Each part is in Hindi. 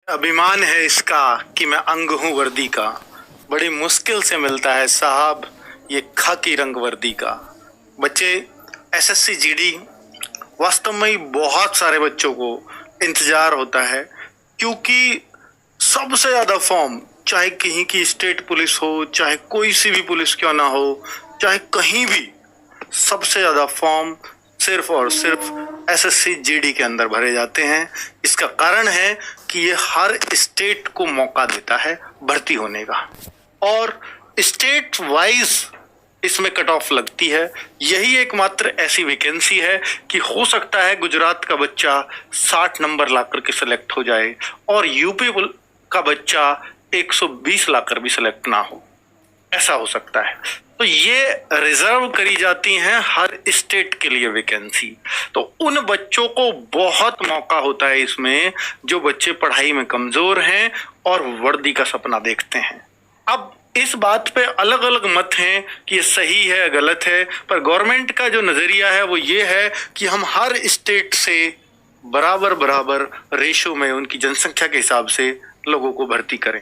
अभिमान है इसका कि मैं अंग हूं वर्दी का। बड़ी मुश्किल से मिलता है साहब ये खाकी रंग वर्दी का। बच्चे, एसएससी जीडी वास्तव में ही बहुत सारे बच्चों को इंतजार होता है, क्योंकि सबसे ज्यादा फॉर्म, चाहे कहीं की स्टेट पुलिस हो, चाहे कोई सी भी पुलिस क्यों ना हो, चाहे कहीं भी, सबसे ज्यादा फॉर्म सिर्फ और सिर्फ एसएससी जीडी के अंदर भरे जाते हैं। इसका कारण है कि ये हर स्टेट को मौका देता है भर्ती होने का, और स्टेट वाइज इसमें कट ऑफ लगती है। यही एकमात्र ऐसी वैकेंसी है कि हो सकता है गुजरात का बच्चा 60 नंबर लाकर के सिलेक्ट हो जाए और यूपी का बच्चा 120 लाकर भी सिलेक्ट ना हो, ऐसा हो सकता है। तो ये रिजर्व करी जाती हैं हर स्टेट के लिए वैकेंसी। तो उन बच्चों को बहुत मौका होता है इसमें जो बच्चे पढ़ाई में कमजोर हैं और वर्दी का सपना देखते हैं। अब इस बात पे अलग अलग मत हैं कि ये सही है गलत है, पर गवर्नमेंट का जो नजरिया है वो ये है कि हम हर स्टेट से बराबर बराबर रेशो में उनकी जनसंख्या के हिसाब से लोगों को भर्ती करें।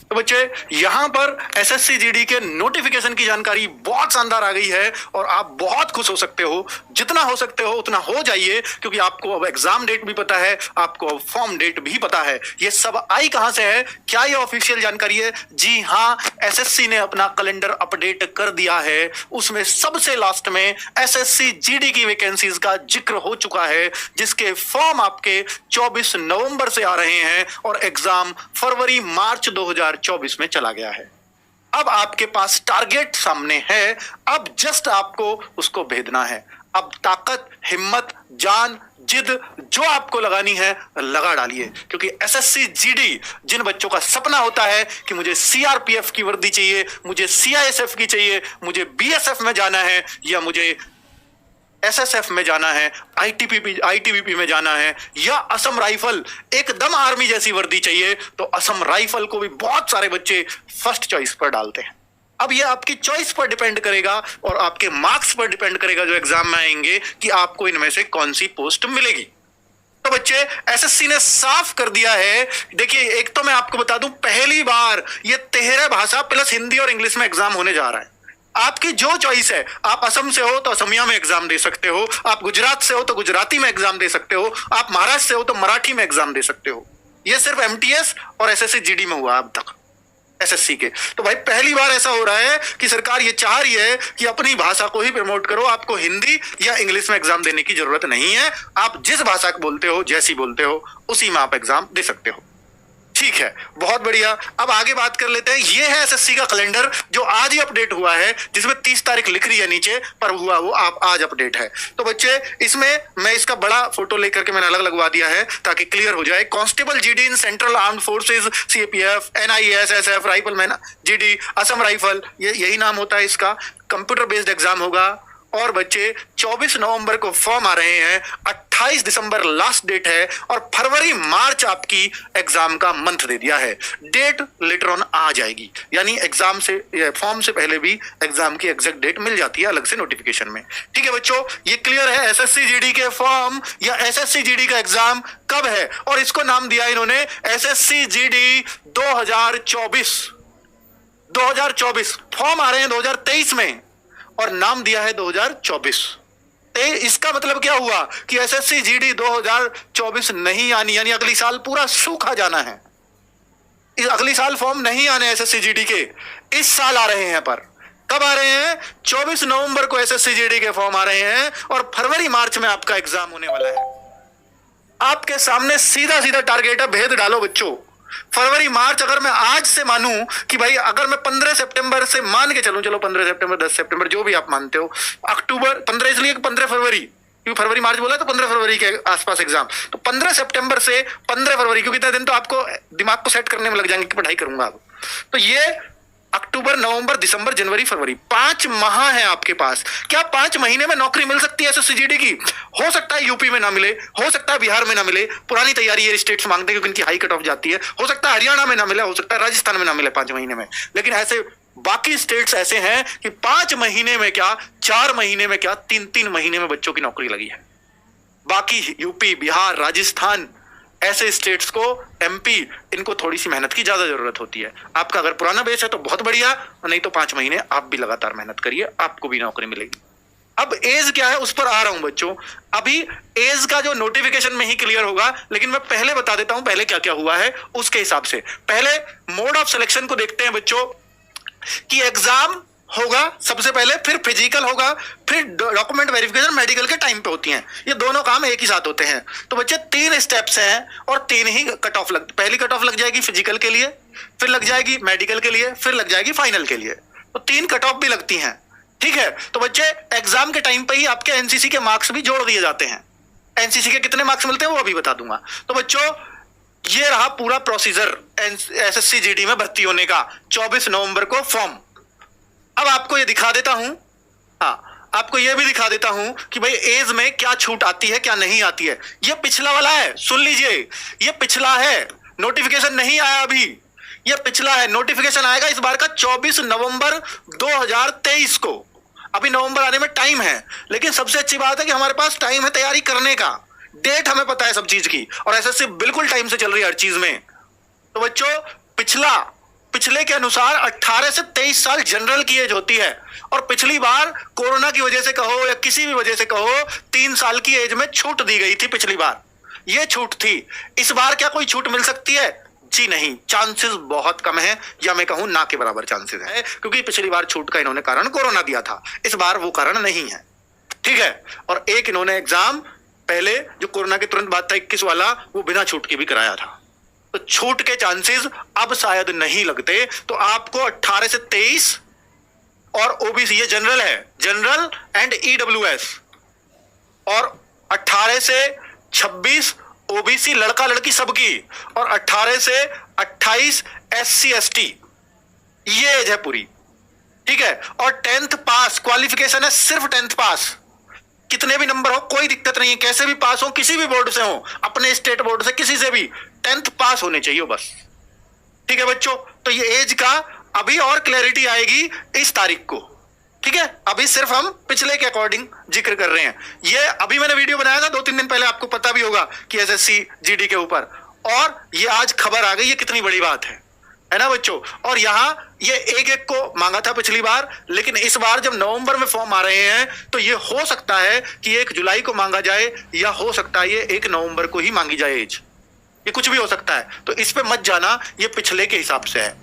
तो बच्चे, यहां पर एसएससी जीडी के नोटिफिकेशन की जानकारी बहुत शानदार आ गई है और आप बहुत खुश हो सकते हो। जितना हो सकते हो उतना हो जाइए, क्योंकि आपको अब एग्जाम डेट भी पता है, आपको अब फॉर्म डेट भी पता है। ये सब आई कहां से है? क्या ये ऑफिशियल जानकारी है? जी हां, एसएससी ने अपना कैलेंडर अपडेट कर दिया है। उसमें सबसे लास्ट में एसएससी जीडी की वैकेंसीज का जिक्र हो चुका है, जिसके फॉर्म आपके 24 नवंबर से आ रहे हैं और एग्जाम फरवरी मार्च 2024 में चला गया है। अब आपके पास टारगेट सामने है, अब जस्ट आपको उसको भेदना है। अब ताकत, हिम्मत, जान, जिद जो आपको लगानी है लगा डालिए, क्योंकि एसएससी जीडी जिन बच्चों का सपना होता है कि मुझे सीआरपीएफ की वर्दी चाहिए, मुझे सीआईएसएफ की चाहिए, मुझे बीएसएफ में जाना है, या मुझे एसएसएफ में जाना है, आईटीबीपी में जाना है, या असम राइफल एकदम आर्मी जैसी वर्दी चाहिए, तो असम राइफल को भी बहुत सारे बच्चे फर्स्ट चॉइस पर डालते हैं। अब ये आपकी चॉइस पर डिपेंड करेगा और आपके मार्क्स पर डिपेंड करेगा जो एग्जाम में आएंगे कि आपको इनमें से कौन सी पोस्ट मिलेगी। तो बच्चे, एसएससी ने साफ कर दिया है। देखिए, एक तो मैं आपको बता दूं, पहली बार ये 13 भाषा प्लस हिंदी और इंग्लिश में एग्जाम होने जा रहा है। आपकी जो चॉइस है, आप असम से हो तो असमिया में एग्जाम दे सकते हो, आप गुजरात से हो तो गुजराती में एग्जाम दे सकते हो, आप महाराष्ट्र से हो तो मराठी में एग्जाम दे सकते हो। यह सिर्फ एमटीएस और एसएससी जीडी में हुआ अब तक एसएससी के। तो भाई पहली बार ऐसा हो रहा है कि सरकार ये चाह रही है कि अपनी भाषा को ही प्रमोट करो, आपको हिंदी या इंग्लिश में एग्जाम देने की जरूरत नहीं है। आप जिस भाषा को बोलते हो, जैसी बोलते हो, उसी में आप एग्जाम दे सकते हो। ठीक है, बहुत बढ़िया। अब आगे बात कर लेते हैं। ये है एसएससी का कैलेंडर जो आज ही अपडेट हुआ है, जिसमें 30 तारीख लिख रही है नीचे, पर हुआ वो आप आज अपडेट है। तो बच्चे, इसमें मैं इसका बड़ा फोटो लेकर के मैंने अलग लगवा दिया है ताकि क्लियर हो जाए। Constable GD in central armed forces, CAPF, NIS, SF, rifleman GD, Assam rifle, यही नाम होता है इसका। कंप्यूटर बेस्ड एग्जाम होगा। और बच्चे, 24 नवंबर को फॉर्म आ रहे हैं, 28 दिसंबर लास्ट डेट है, और फरवरी मार्च आपकी एग्जाम का मंथ दे दिया है। डेट लेटर ऑन आ जाएगी, यानी एग्जाम से, फॉर्म से पहले भी एग्जाम की एग्जैक्ट डेट मिल जाती है अलग से नोटिफिकेशन में। ठीक है बच्चों, ये क्लियर है। एसएससी जीडी के फॉर्म या एसएससी जीडी का एग्जाम कब है, और इसको नाम दिया इन्होंने एसएससी जीडी 2024। 2024 फॉर्म आ रहे हैं 2023 में और नाम दिया है 2024। इसका मतलब क्या हुआ कि एसएससी जीडी 2024 नहीं आनी, यानी अगली साल पूरा सूखा जाना है। अगली साल फॉर्म नहीं आने एसएससी जीडी के, इस साल आ रहे हैं। पर कब आ रहे हैं? 24 नवंबर को एसएससी जीडी के फॉर्म आ रहे हैं और फरवरी मार्च में आपका एग्जाम होने वाला है। आपके सामने सीधा सीधा टारगेट है, भेद डालो बच्चों। फरवरी मार्च अगर मैं आज से मानूं कि भाई अगर मैं 15 सितंबर से मान के चलूं, चलो 15 सितंबर, 10 सितंबर, जो भी आप मानते हो, अक्टूबर 15, इसलिए 15 फरवरी, क्योंकि फरवरी मार्च बोला तो 15 फरवरी के आसपास एग्जाम। तो 15 सितंबर से 15 फरवरी, क्योंकि इतने दिन तो आपको दिमाग को सेट करने में लग जाएंगे कि पढ़ाई करूंगा अब। तो ये अक्टूबर, नवंबर, दिसंबर, जनवरी, फरवरी, 5 माह है आपके पास। क्या 5 महीने में नौकरी मिल सकती है एसएससी जीडी की? हो सकता है यूपी में ना मिले, हो सकता है बिहार में ना मिले, पुरानी तैयारी ये स्टेट्स मांगते हैं क्योंकि इनकी हाई कट ऑफ जाती है। हो सकता है हरियाणा में ना मिले, हो सकता है राजस्थान में ना मिले 5 महीने में। लेकिन ऐसे बाकी स्टेट्स ऐसे हैं कि 5 महीने में क्या, 4 महीने में क्या, 3-3 महीने में बच्चों की नौकरी लगी है। बाकी यूपी, बिहार, राजस्थान, ऐसे स्टेट्स को, एमपी, इनको थोड़ी सी मेहनत की ज्यादा जरूरत होती है। आपका अगर पुराना बेस है तो बहुत बढ़िया, नहीं तो 5 महीने आप भी लगातार मेहनत करिए, आपको भी नौकरी मिलेगी। अब एज क्या है उस पर आ रहा हूं बच्चों। अभी एज का जो नोटिफिकेशन में ही क्लियर होगा, लेकिन मैं पहले बता देता हूं पहले क्या क्या हुआ है उसके हिसाब से। पहले मोड ऑफ सिलेक्शन को देखते हैं बच्चों, कि एग्जाम होगा सबसे पहले, फिर फिजिकल होगा, फिर डॉक्यूमेंट वेरिफिकेशन मेडिकल के टाइम पे होती हैं। ये दोनों काम एक ही साथ होते हैं। तो बच्चे 3 स्टेप्स हैं और 3 ही कट ऑफ पहली कट ऑफ लग जाएगी फिजिकल के लिए, फिर लग जाएगी मेडिकल के लिए, फिर लग जाएगी फाइनल के लिए। तो 3 कट ऑफ भी लगती हैं, ठीक है। तो बच्चे एग्जाम के टाइम पे ही आपके एनसीसी के मार्क्स भी जोड़ दिए जाते हैं। एनसीसी के कितने मार्क्स मिलते हैं वो अभी बता दूंगा। तो बच्चों ये रहा पूरा प्रोसीजर एसएससी जीडी में भर्ती होने का। 24 नवंबर को फॉर्म। अब आपको ये दिखा देता हूं, हाँ आपको ये भी दिखा देता हूं कि भाई एज में क्या छूट आती है क्या नहीं आती है। ये पिछला वाला है, सुन लीजिए, ये पिछला है, नोटिफिकेशन नहीं आया अभी, ये पिछला है। नोटिफिकेशन आएगा इस बार का 24 नवंबर 2023 को। अभी नवंबर आने में टाइम है, लेकिन सबसे अच्छी बात है कि हमारे पास टाइम है तैयारी करने का, डेट हमें पता है सब चीज की, और एसएससी बिल्कुल टाइम से चल रही है हर चीज में। तो बच्चों पिछले के अनुसार 18 से 23 साल जनरल की एज होती है, और पिछली बार कोरोना की वजह से कहो या किसी भी वजह से कहो 3 साल की एज में छूट दी गई थी पिछली बार, ये छूट थी। इस बार क्या कोई छूट मिल सकती है? जी नहीं, चांसेस बहुत कम है, या मैं कहूं ना के बराबर चांसेस है, क्योंकि पिछली बार छूट का इन्होंने कारण कोरोना दिया था, इस बार वो कारण नहीं है, ठीक है। और एक इन्होंने एग्जाम पहले जो कोरोना के तुरंत बाद था 21 वाला, वो बिना छूट के भी कराया था। तो छूट के चांसेस अब शायद नहीं लगते। तो आपको 18 से 23 और ओबीसी, ये जनरल है, जनरल एंड ईडब्ल्यूएस, और 18 से 26 ओबीसी लड़का लड़की सबकी, और 18 से 28 एससी एसटी, ये एज है पूरी, ठीक है। और 10th पास क्वालिफिकेशन है, सिर्फ 10th पास, कितने भी नंबर हो कोई दिक्कत नहीं है, कैसे भी पास हो, किसी भी बोर्ड से हो, अपने स्टेट बोर्ड से किसी से भी 10th पास होने चाहिए बस, ठीक है बच्चों। तो ये एज का अभी और क्लैरिटी आएगी इस तारीख को, ठीक है। अभी सिर्फ हम पिछले के अकॉर्डिंग जिक्र कर रहे हैं। ये अभी मैंने वीडियो बनाया था 2-3 दिन पहले, आपको पता भी होगा कि एसएससी जीडी के ऊपर, और ये आज खबर आ गई, ये कितनी बड़ी बात है ना बच्चों। और यहां ये एक को मांगा था पिछली बार, लेकिन इस बार जब नवंबर में फॉर्म आ रहे हैं तो ये हो सकता है कि 1 जुलाई को मांगा जाए, या हो सकता है ये 1 नवंबर को ही मांगी जाए एज, ये कुछ भी हो सकता है। तो इस पे मत जाना, ये पिछले के हिसाब से है।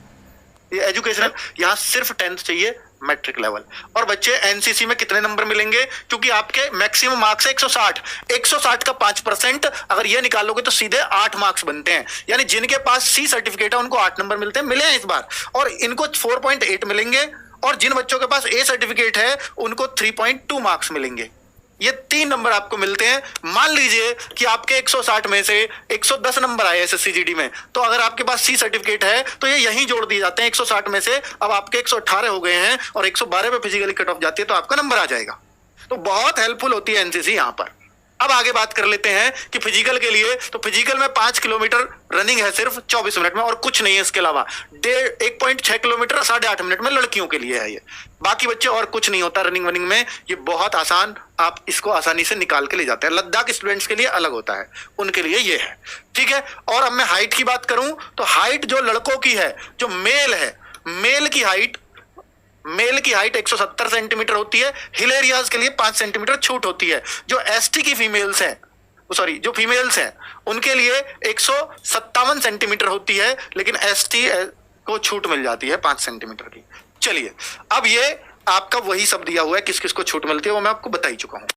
ये एजुकेशनल यहां सिर्फ 10th चाहिए, मैट्रिक लेवल। और बच्चे एनसीसी में कितने नंबर मिलेंगे, क्योंकि आपके मैक्सिमम मार्क्स है 160 का 5%, अगर ये निकालोगे तो सीधे 8 मार्क्स बनते हैं। यानी जिनके पास सी सर्टिफिकेट है उनको 8 नंबर मिलते हैं, मिले हैं इस बार, और इनको 4.8 मिलेंगे, और जिन बच्चों के पास ए सर्टिफिकेट है उनको 3.2 मार्क्स मिलेंगे। ये 3 नंबर आपको मिलते हैं। मान लीजिए कि आपके 160 में से 110 नंबर आए एसएससी जीडी में, तो अगर आपके पास सी सर्टिफिकेट है तो ये यहीं जोड़ दिए जाते हैं 160 में से। अब आपके 118 हो गए हैं और 112 पे फिजिकली कट ऑफ जाती है, तो आपका नंबर आ जाएगा। तो बहुत हेल्पफुल होती है एनसीसी यहां पर। अब आगे बात कर लेते हैं कि फिजिकल के लिए, तो फिजिकल में 5 किलोमीटर रनिंग है सिर्फ 24 मिनट में, और कुछ नहीं है इसके अलावा। 1.6 किलोमीटर 8.5 मिनट में लड़कियों के लिए है ये, बाकी बच्चे और कुछ नहीं होता रनिंग वनिंग में। ये बहुत आसान, आप इसको आसानी से निकाल के ले जाते हैं। लद्दाख स्टूडेंट्स के लिए अलग होता है, उनके लिए ये है, ठीक है। और अब मैं हाइट की बात करूं तो हाइट जो लड़कों की है, जो मेल है, मेल की हाइट 170 सेंटीमीटर होती है। हिल एरियाज के लिए 5 सेंटीमीटर छूट होती है। जो एसटी की फीमेल्स हैं, जो फीमेल्स हैं उनके लिए 157 सेंटीमीटर होती है, लेकिन एसटी को छूट मिल जाती है 5 सेंटीमीटर की। चलिए, अब ये आपका वही सब दिया हुआ है, किस किस को छूट मिलती है वो मैं आपको बता ही चुका हूं।